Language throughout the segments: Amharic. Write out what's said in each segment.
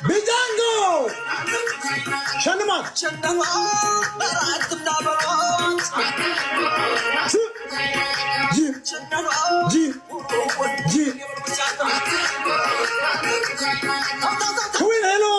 Bizango! Şanımak! Queen hello!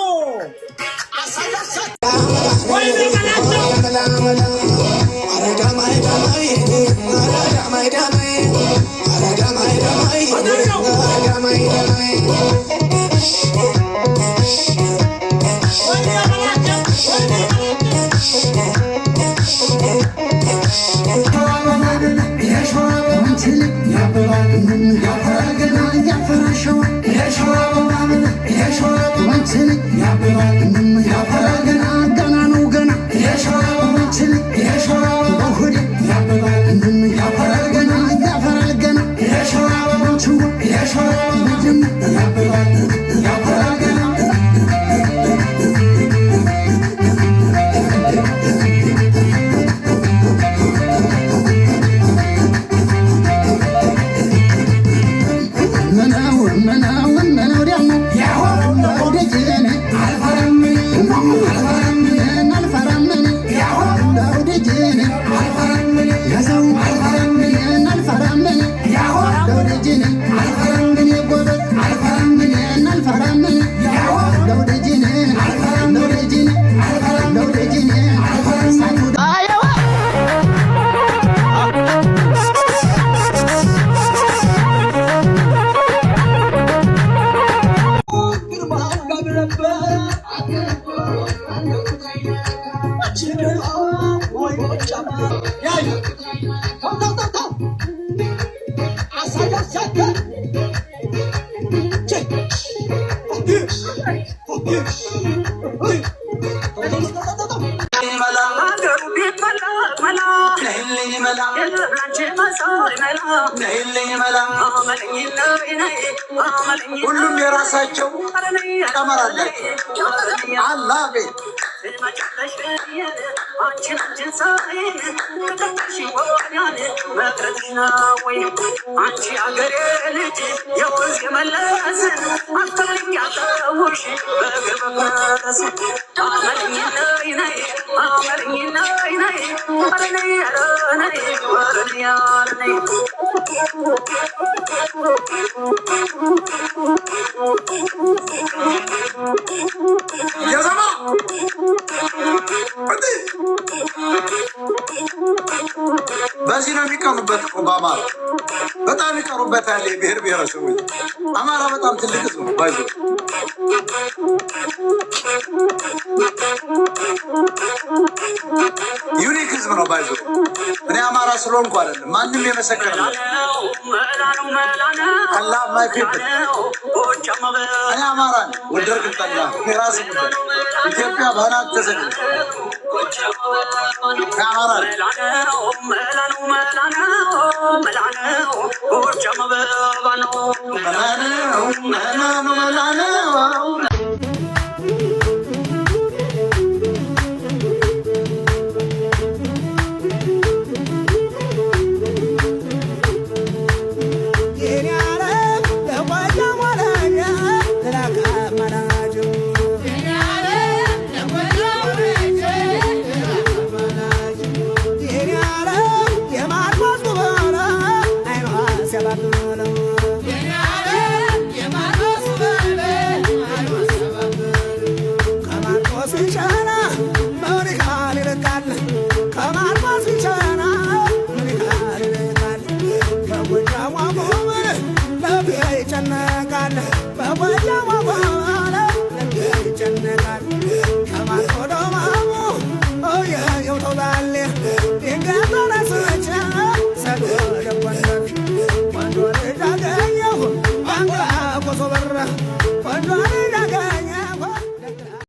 ሁሉም የራሳቸው ቀመር አላቸው። አላህ ቤት አንቺ አገሬ ልጅ የወዝ የመለስ አታውሽ በገበረስ አመልኝ ነይ ነይ አመልኝ ነይ ነይ አረኔ አረኔ ወረኔ አረኔ ያዘማ በዚህ ነው የሚቀሩበት እኮ በአማራ በጣም ይቀሩበታል። የብሔር ብሔረሰቦች አማራ በጣም ትልቅ ህዝብ ነው። ባይዞ ዩኒክ ህዝብ ነው። ባይዞ እኔ አማራ ስለሆንኩ አይደለም ማንም የመሰከረ ነው። አላህ ማይክብ እኔ አማራ ወደርክ ጠላ የራስ ኢትዮጵያ ባናት ተሰግድ አማራ Yeah. ይጨነቃል በወያው ባለ ይጨነቃል ከማን ወደ ማሙ ኦየ የውተውላል ድንገት